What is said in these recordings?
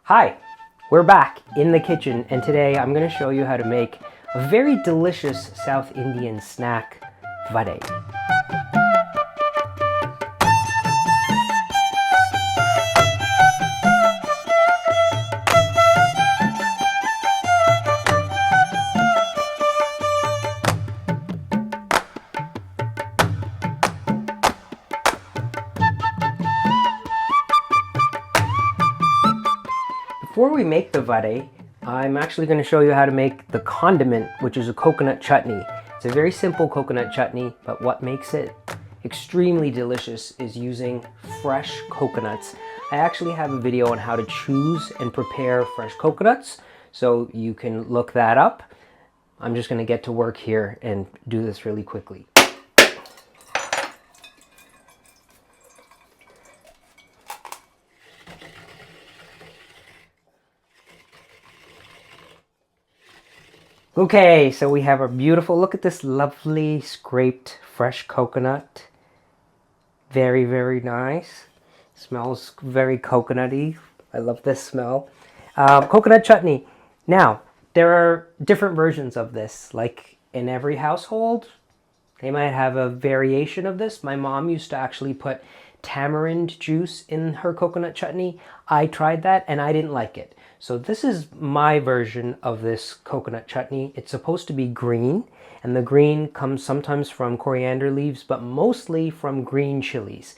Hi, we're back in the kitchen, and today I'm going to show you how to make a very delicious South Indian snack, Vadai. Before we make the vadai, I'm actually going to show you how to make the condiment, which is a coconut chutney. It's a very simple coconut chutney, but what makes it extremely delicious is using fresh coconuts. I actually have a video on how to choose and prepare fresh coconuts, so you can look that up. I'm just going to get to work here and do this really quickly. Okay, so we have a beautiful, look at this lovely scraped fresh coconut. Very, very nice. Smells very coconutty. I love this smell. Coconut chutney. Now, there are different versions of this. Like in every household, they might have a variation of this. My mom used to actually put tamarind juice in her coconut chutney. I tried that and I didn't like it. So this is my version of this coconut chutney. It's supposed to be green, and the green comes sometimes from coriander leaves, but mostly from green chilies.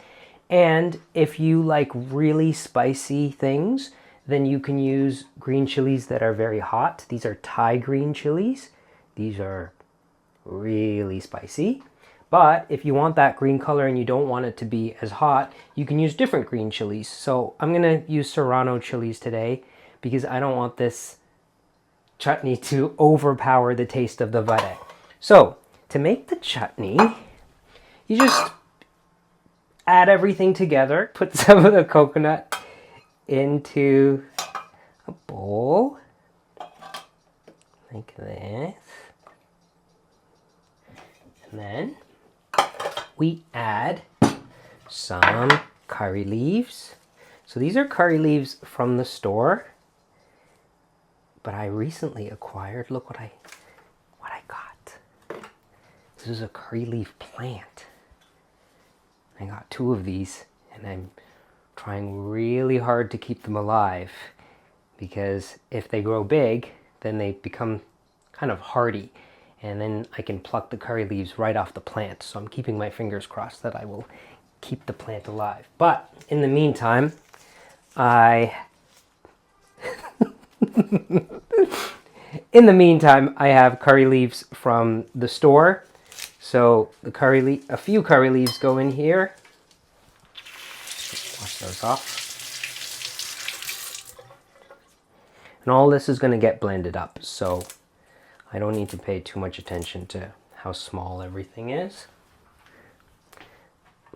And if you like really spicy things, then you can use green chilies that are very hot. These are Thai green chilies. These are really spicy. But if you want that green color and you don't want it to be as hot, you can use different green chilies. So I'm gonna use Serrano chilies today, because I don't want this chutney to overpower the taste of the vadai. So, to make the chutney, you just add everything together, put some of the coconut into a bowl, like this. And then we add some curry leaves. So these are curry leaves from the store, but I recently acquired, look what I got. This is a curry leaf plant. I got 2 of these, and I'm trying really hard to keep them alive, because if they grow big, then they become kind of hardy, and then I can pluck the curry leaves right off the plant. So I'm keeping my fingers crossed that I will keep the plant alive. But in the meantime, I have curry leaves from the store. So the a few curry leaves go in here. Wash those off. And all this is going to get blended up, so I don't need to pay too much attention to how small everything is.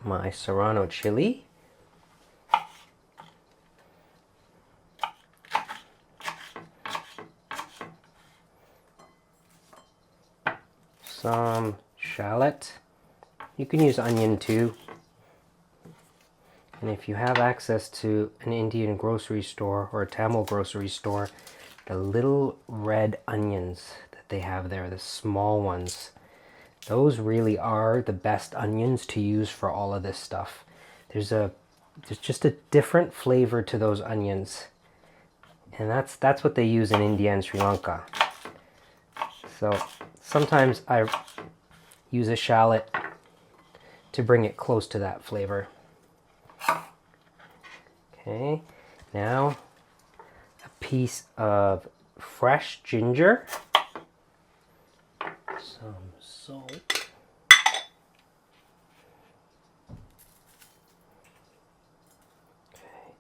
My Serrano chili. Some shallot. You can use onion too. And if you have access to an Indian grocery store or a Tamil grocery store, the little red onions that they have there, the small ones, those really are the best onions to use for all of this stuff. There's just a different flavor to those onions. And that's what they use in India and Sri Lanka. So sometimes I use a shallot to bring it close to that flavor. Okay, now a piece of fresh ginger, some salt, okay,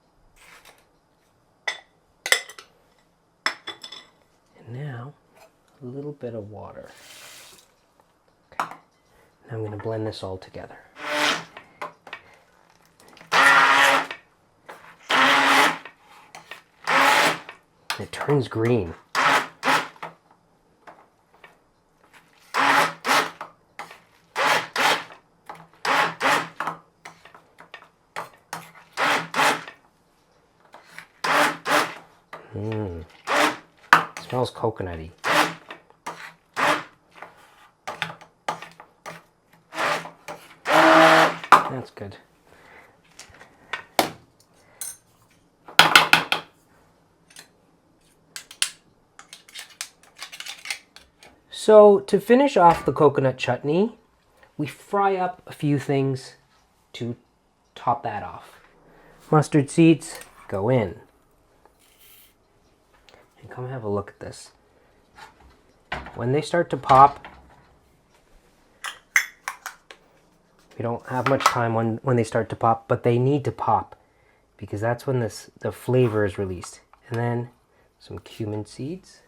and now a little bit of water. Okay. Now I'm going to blend this all together. It turns green. Smells coconutty. That's good. So to finish off the coconut chutney, we fry up a few things to top that off. Mustard seeds go in. And come have a look at this. When they start to pop, we don't have much time when they start to pop, but they need to pop because that's when the flavor is released. And then some cumin seeds.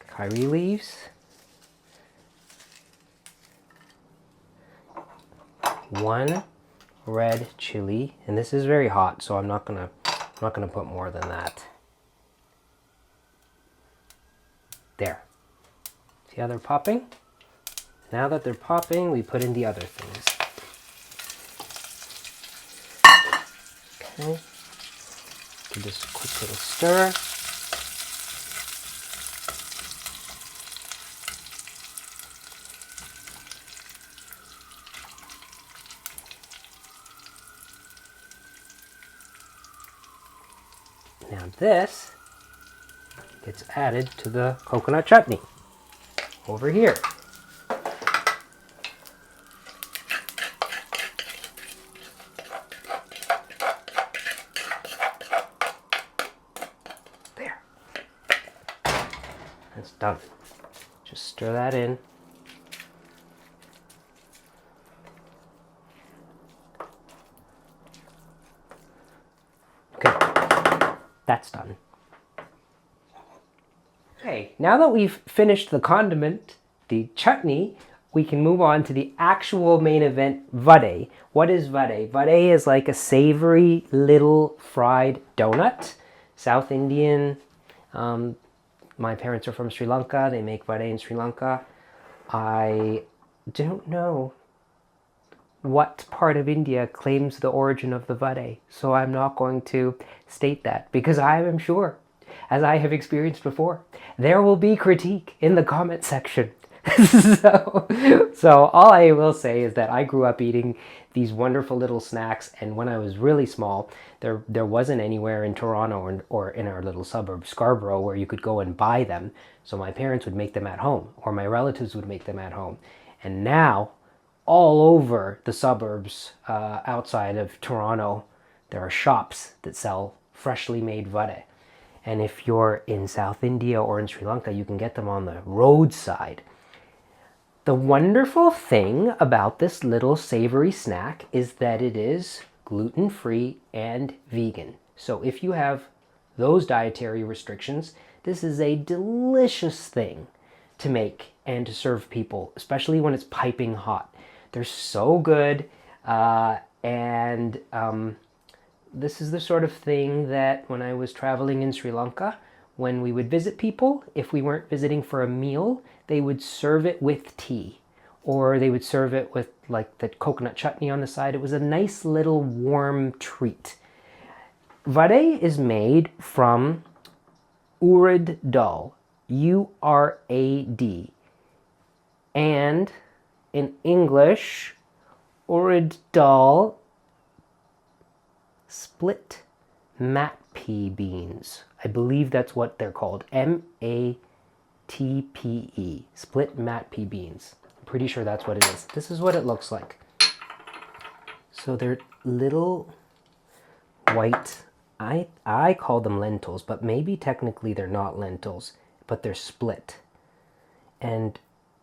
Curry leaves. One red chili, and this is very hot, so I'm not gonna put more than that. There. See how they're popping? Now that they're popping, we put in the other things. Okay. Give this a quick little stir. Now this gets added to the coconut chutney over here. There. That's done. Just stir that in. That's done. Okay, now that we've finished the condiment, the chutney, we can move on to the actual main event, vadai. What is vadai? Vadai is like a savory little fried donut. South Indian. My parents are from Sri Lanka. They make vadai in Sri Lanka. I don't know what part of India claims the origin of the vadai, so I'm not going to state that because I am sure, as I have experienced before, there will be critique in the comment section. so all I will say is that I grew up eating these wonderful little snacks, and when I was really small, there wasn't anywhere in Toronto or in our little suburb Scarborough where you could go and buy them, so my parents would make them at home, or my relatives would make them at home. And now all over the suburbs outside of Toronto, there are shops that sell freshly made vadai. And if you're in South India or in Sri Lanka, you can get them on the roadside. The wonderful thing about this little savory snack is that it is gluten-free and vegan. So if you have those dietary restrictions, this is a delicious thing to make and to serve people, especially when it's piping hot. They're so good, and this is the sort of thing that when I was traveling in Sri Lanka, when we would visit people, if we weren't visiting for a meal, they would serve it with tea, or they would serve it with like the coconut chutney on the side. It was a nice little warm treat. Vadai is made from Urad dal, U-R-A-D, and in English, Urad dal split matpe beans. I believe that's what they're called. M-A-T-P-E. Split matpe beans. I'm pretty sure that's what it is. This is what it looks like. So they're little white, I call them lentils, but maybe technically they're not lentils, but they're split. And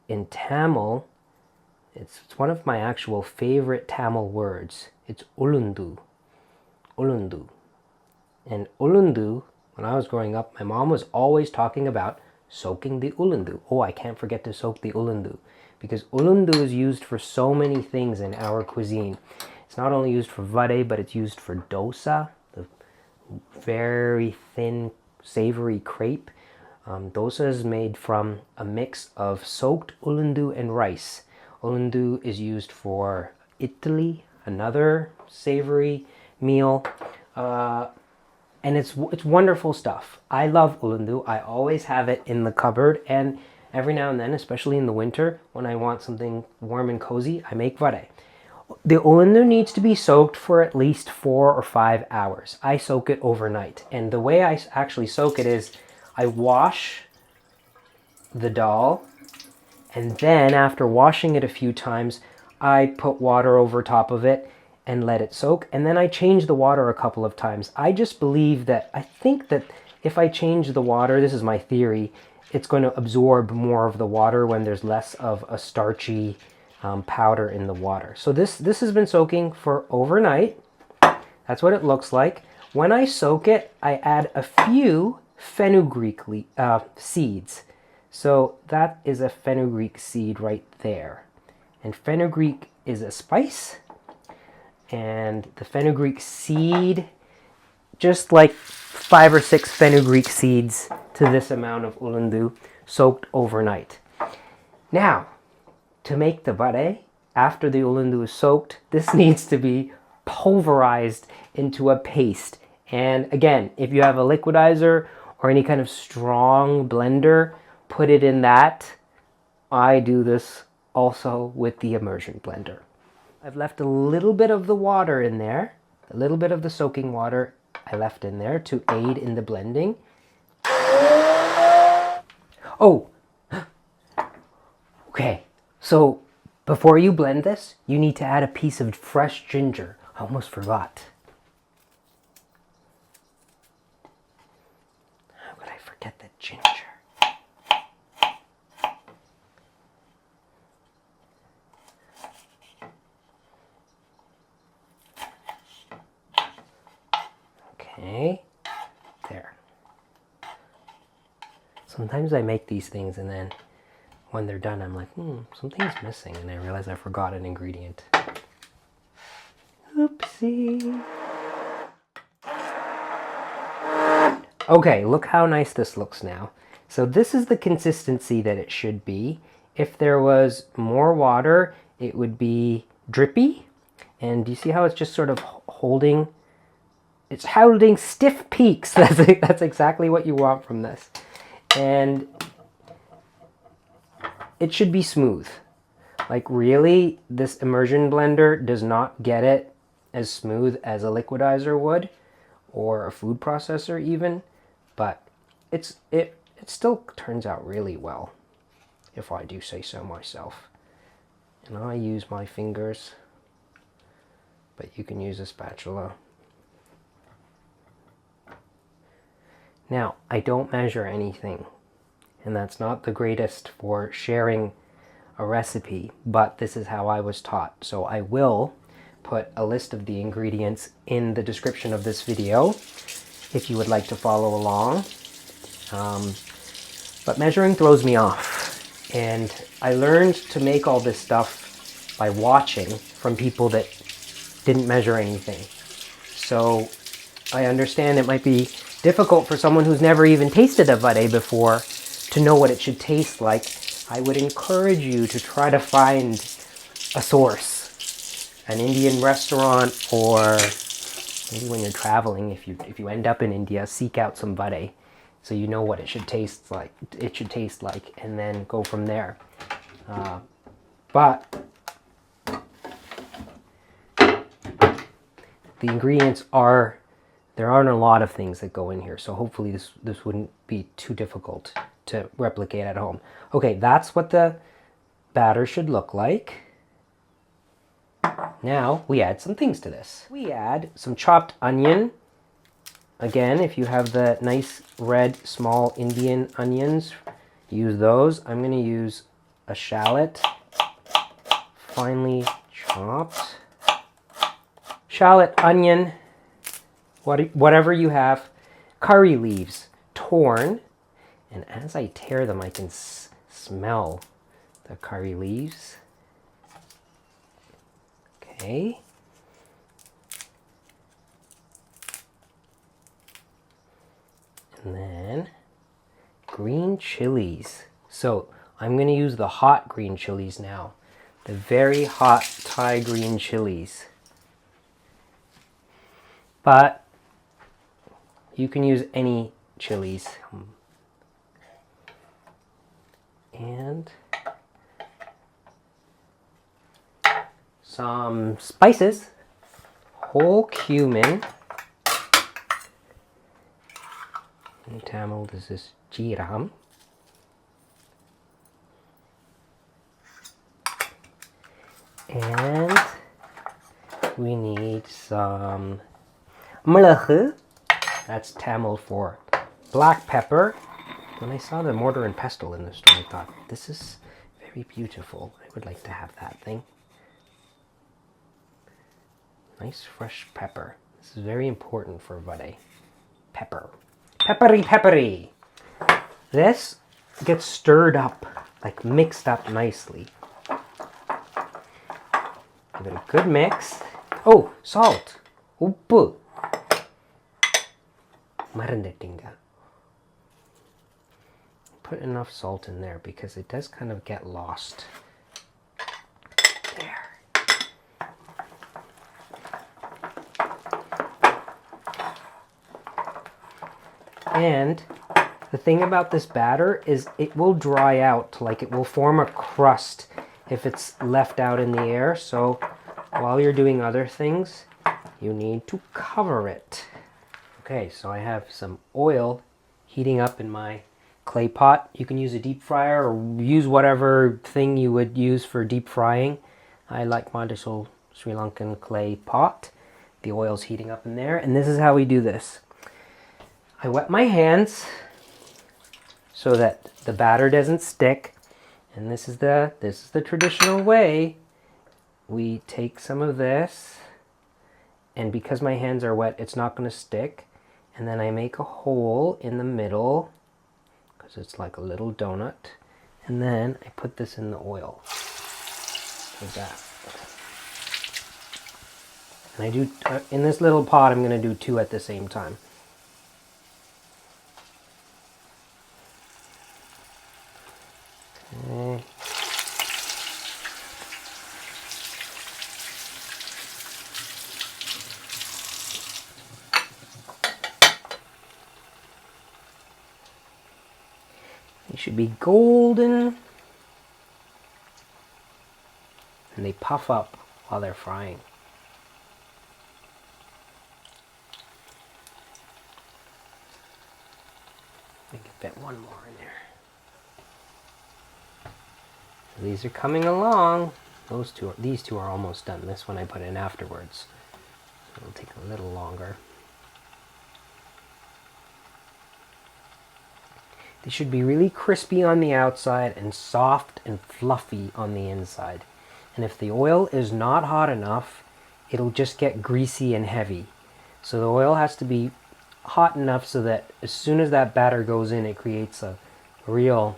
in Tamil, it's one of my actual favorite Tamil words. It's Ulundu. Ulundu. And Ulundu, when I was growing up, my mom was always talking about soaking the Ulundu. Oh, I can't forget to soak the Ulundu, because Ulundu is used for so many things in our cuisine. It's not only used for vadai, but it's used for dosa, the very thin, savory crepe. Dosa is made from a mix of soaked Ulundu and rice. Ulundu is used for idli, another savory meal. And it's wonderful stuff. I love Ulundu. I always have it in the cupboard, and every now and then, especially in the winter, when I want something warm and cozy, I make Vadai. The Ulundu needs to be soaked for at least 4 or 5 hours. I soak it overnight, and the way I actually soak it is I wash the dal, and then after washing it a few times, I put water over top of it and let it soak, and then I change the water a couple of times. I just believe that, I think that if I change the water, this is my theory, it's going to absorb more of the water when there's less of a starchy powder in the water. So this has been soaking for overnight. That's what it looks like. When I soak it, I add a few fenugreek seeds. So that is a fenugreek seed right there. And fenugreek is a spice. And the fenugreek seed, just like 5 or 6 fenugreek seeds to this amount of Ulundu, soaked overnight. Now, to make the vadai, after the Ulundu is soaked, this needs to be pulverized into a paste. And again, if you have a liquidizer or any kind of strong blender, put it in that. I do this also with the immersion blender. I've left a little bit of the water in there, a little bit of the soaking water I left in there to aid in the blending. Oh, okay. So before you blend this, you need to add a piece of fresh ginger. I almost forgot. How could I forget the ginger? Okay, there. Sometimes I make these things and then when they're done, I'm like, something's missing, and I realize I forgot an ingredient. Oopsie. Okay, look how nice this looks now. So this is the consistency that it should be. If there was more water, it would be drippy. And do you see how it's just sort of holding? It's holding stiff peaks. That's exactly what you want from this. And it should be smooth. Like really, this immersion blender does not get it as smooth as a liquidizer would, or a food processor even, but it still turns out really well, if I do say so myself. And I use my fingers, but you can use a spatula. Now, I don't measure anything, and that's not the greatest for sharing a recipe, but this is how I was taught. So I will put a list of the ingredients in the description of this video if you would like to follow along. But measuring throws me off, and I learned to make all this stuff by watching from people that didn't measure anything. So I understand it might be difficult for someone who's never even tasted a vadai before to know what it should taste like. I would encourage you to try to find a source, an Indian restaurant, or maybe when you're traveling, if you end up in India, seek out some vadai so you know what it should taste like. And then go from there. But the ingredients are, there aren't a lot of things that go in here, so hopefully this wouldn't be too difficult to replicate at home. Okay, that's what the batter should look like. Now we add some things to this. We add some chopped onion. Again, if you have the nice red small Indian onions, use those. I'm going to use a shallot, finely chopped. Shallot, onion, whatever you have. Curry leaves, torn. And as I tear them, I can smell the curry leaves. Okay. And then green chilies. So I'm going to use the hot green chilies now. The very hot Thai green chilies. But You can use any chilies. And some spices. Whole cumin. In Tamil, this is jiram. And we need some milagu. That's Tamil for black pepper. When I saw the mortar and pestle in the store, I thought, this is very beautiful. I would like to have that thing. Nice fresh pepper. This is very important for vadai. Pepper. Peppery, peppery. This gets stirred up, like mixed up nicely. Give it a good mix. Oh, salt. Uppu. Marandettinga. Put enough salt in there because it does kind of get lost. There. And the thing about this batter is it will dry out, like it will form a crust if it's left out in the air. So while you're doing other things, you need to cover it. Okay, so I have some oil heating up in my clay pot. You can use a deep fryer or use whatever thing you would use for deep frying. I like my little Sri Lankan clay pot. The oil's heating up in there, and this is how we do this. I wet my hands so that the batter doesn't stick, and this is the traditional way. We take some of this, and because my hands are wet, it's not going to stick. And then I make a hole in the middle because it's like a little donut, and then I put this in the oil like that. And I do in this little pot, I'm going to do 2 at the same time. Okay. They should be golden, and they puff up while they're frying. I can fit one more in there. So these are coming along. These two are almost done. This one I put in afterwards. It'll take a little longer. They should be really crispy on the outside and soft and fluffy on the inside. And if the oil is not hot enough, it'll just get greasy and heavy. So the oil has to be hot enough so that as soon as that batter goes in, it creates a real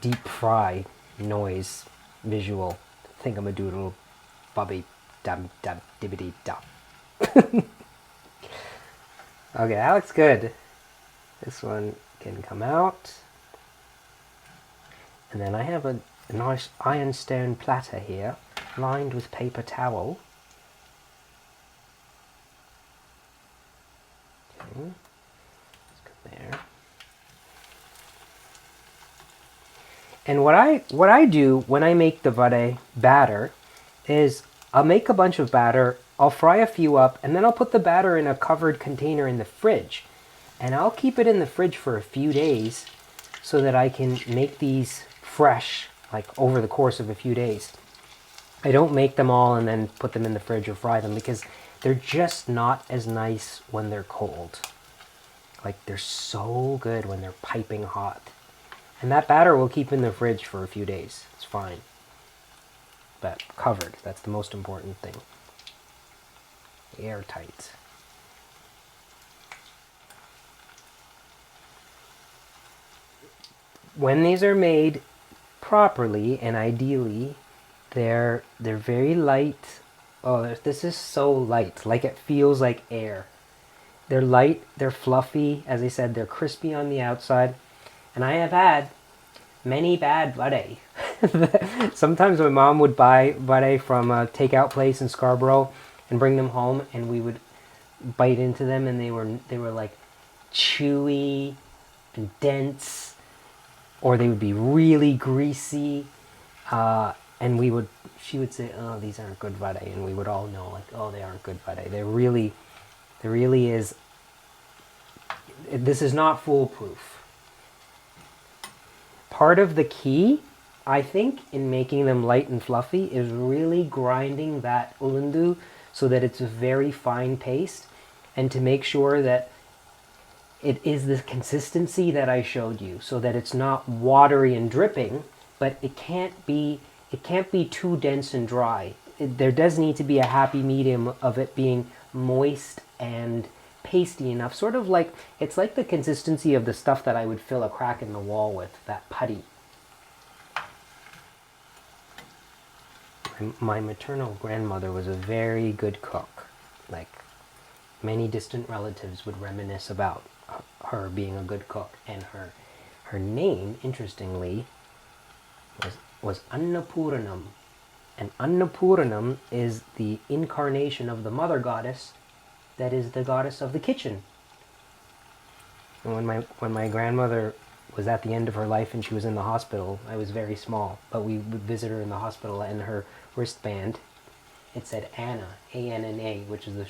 deep fry noise visual. Thingamadoodle, bobby, dab, dab, dibbity, dab. Okay, that looks good. This one can come out. And then I have a nice ironstone platter here, lined with paper towel. Okay, let's go there. And what I do when I make the vadai batter is I'll make a bunch of batter, I'll fry a few up, and then I'll put the batter in a covered container in the fridge. And I'll keep it in the fridge for a few days so that I can make these fresh, like over the course of a few days. I don't make them all and then put them in the fridge or fry them because they're just not as nice when they're cold. Like they're so good when they're piping hot. And that batter will keep in the fridge for a few days. It's fine. But covered, that's the most important thing. Airtight. When these are made properly and ideally, they're very light. Oh, this is so light, like it feels like air. They're light, they're fluffy, as I said, they're crispy on the outside. And I have had many bad vadai. Sometimes my mom would buy vadai from a takeout place in Scarborough and bring them home, and we would bite into them and they were like chewy and dense, or they would be really greasy. And she would say, "Oh, these aren't good vadai," and we would all know, like, "Oh, they aren't good vadai." There really is. This is not foolproof. Part of the key, I think, in making them light and fluffy is really grinding that ulundu so that it's a very fine paste, and to make sure that it is the consistency that I showed you, so that it's not watery and dripping, but it can't be too dense and dry. There does need to be a happy medium of it being moist and pasty enough, sort of like, it's like the consistency of the stuff that I would fill a crack in the wall with, that putty. My maternal grandmother was a very good cook. Like, many distant relatives would reminisce about her being a good cook, and her name, interestingly, was Annapuranam. And Annapuranam is the incarnation of the mother goddess that is the goddess of the kitchen. And when my grandmother was at the end of her life and she was in the hospital, I was very small, but we would visit her in the hospital, and her wristband, it said Anna, A-N-N-A, which is the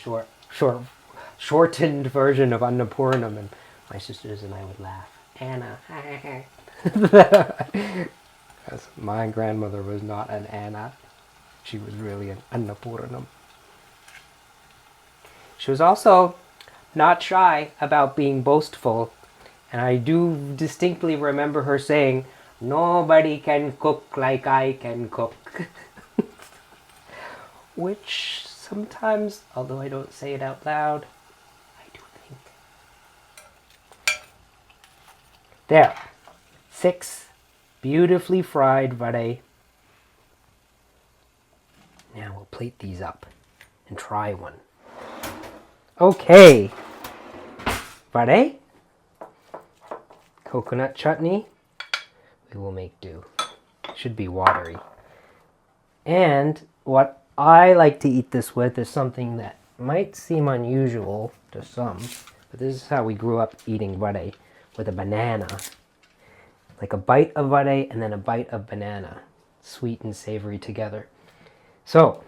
shortened version of Annapuranam, and my sisters and I would laugh. Anna. My grandmother was not an Anna. She was really an Annapuranam. She was also not shy about being boastful, and I do distinctly remember her saying, "Nobody can cook like I can cook." Which sometimes, although I don't say it out loud, I do think. There. 6 beautifully fried vadai. Now we'll plate these up and try one. Okay. Vadai. Coconut chutney. We will make do. Should be watery. And what I like to eat this with is something that might seem unusual to some, but this is how we grew up eating vadai, with a banana. Like a bite of vadai and then a bite of banana. Sweet and savory together. So,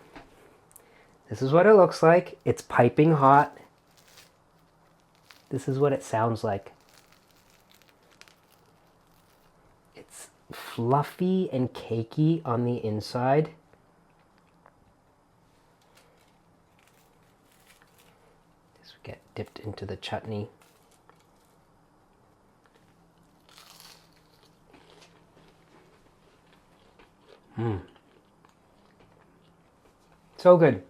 this is what it looks like. It's piping hot. This is what it sounds like. It's fluffy and cakey on the inside. This will get dipped into the chutney. So good.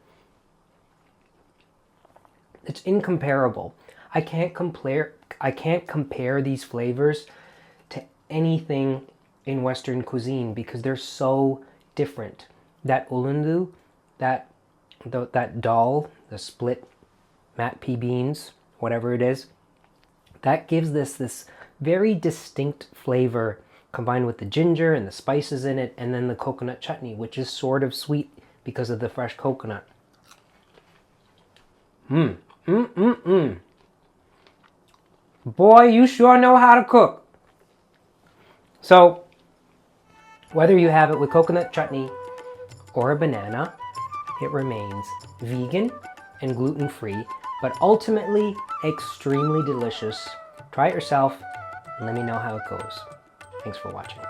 It's incomparable. I can't compare these flavors to anything in Western cuisine because they're so different. That ulundu, that dal, the split matpe beans, whatever it is, that gives this very distinct flavor combined with the ginger and the spices in it, and then the coconut chutney, which is sort of sweet because of the fresh coconut. Boy, you sure know how to cook. So, whether you have it with coconut chutney or a banana, it remains vegan and gluten-free, but ultimately extremely delicious. Try it yourself and let me know how it goes. Thanks for watching.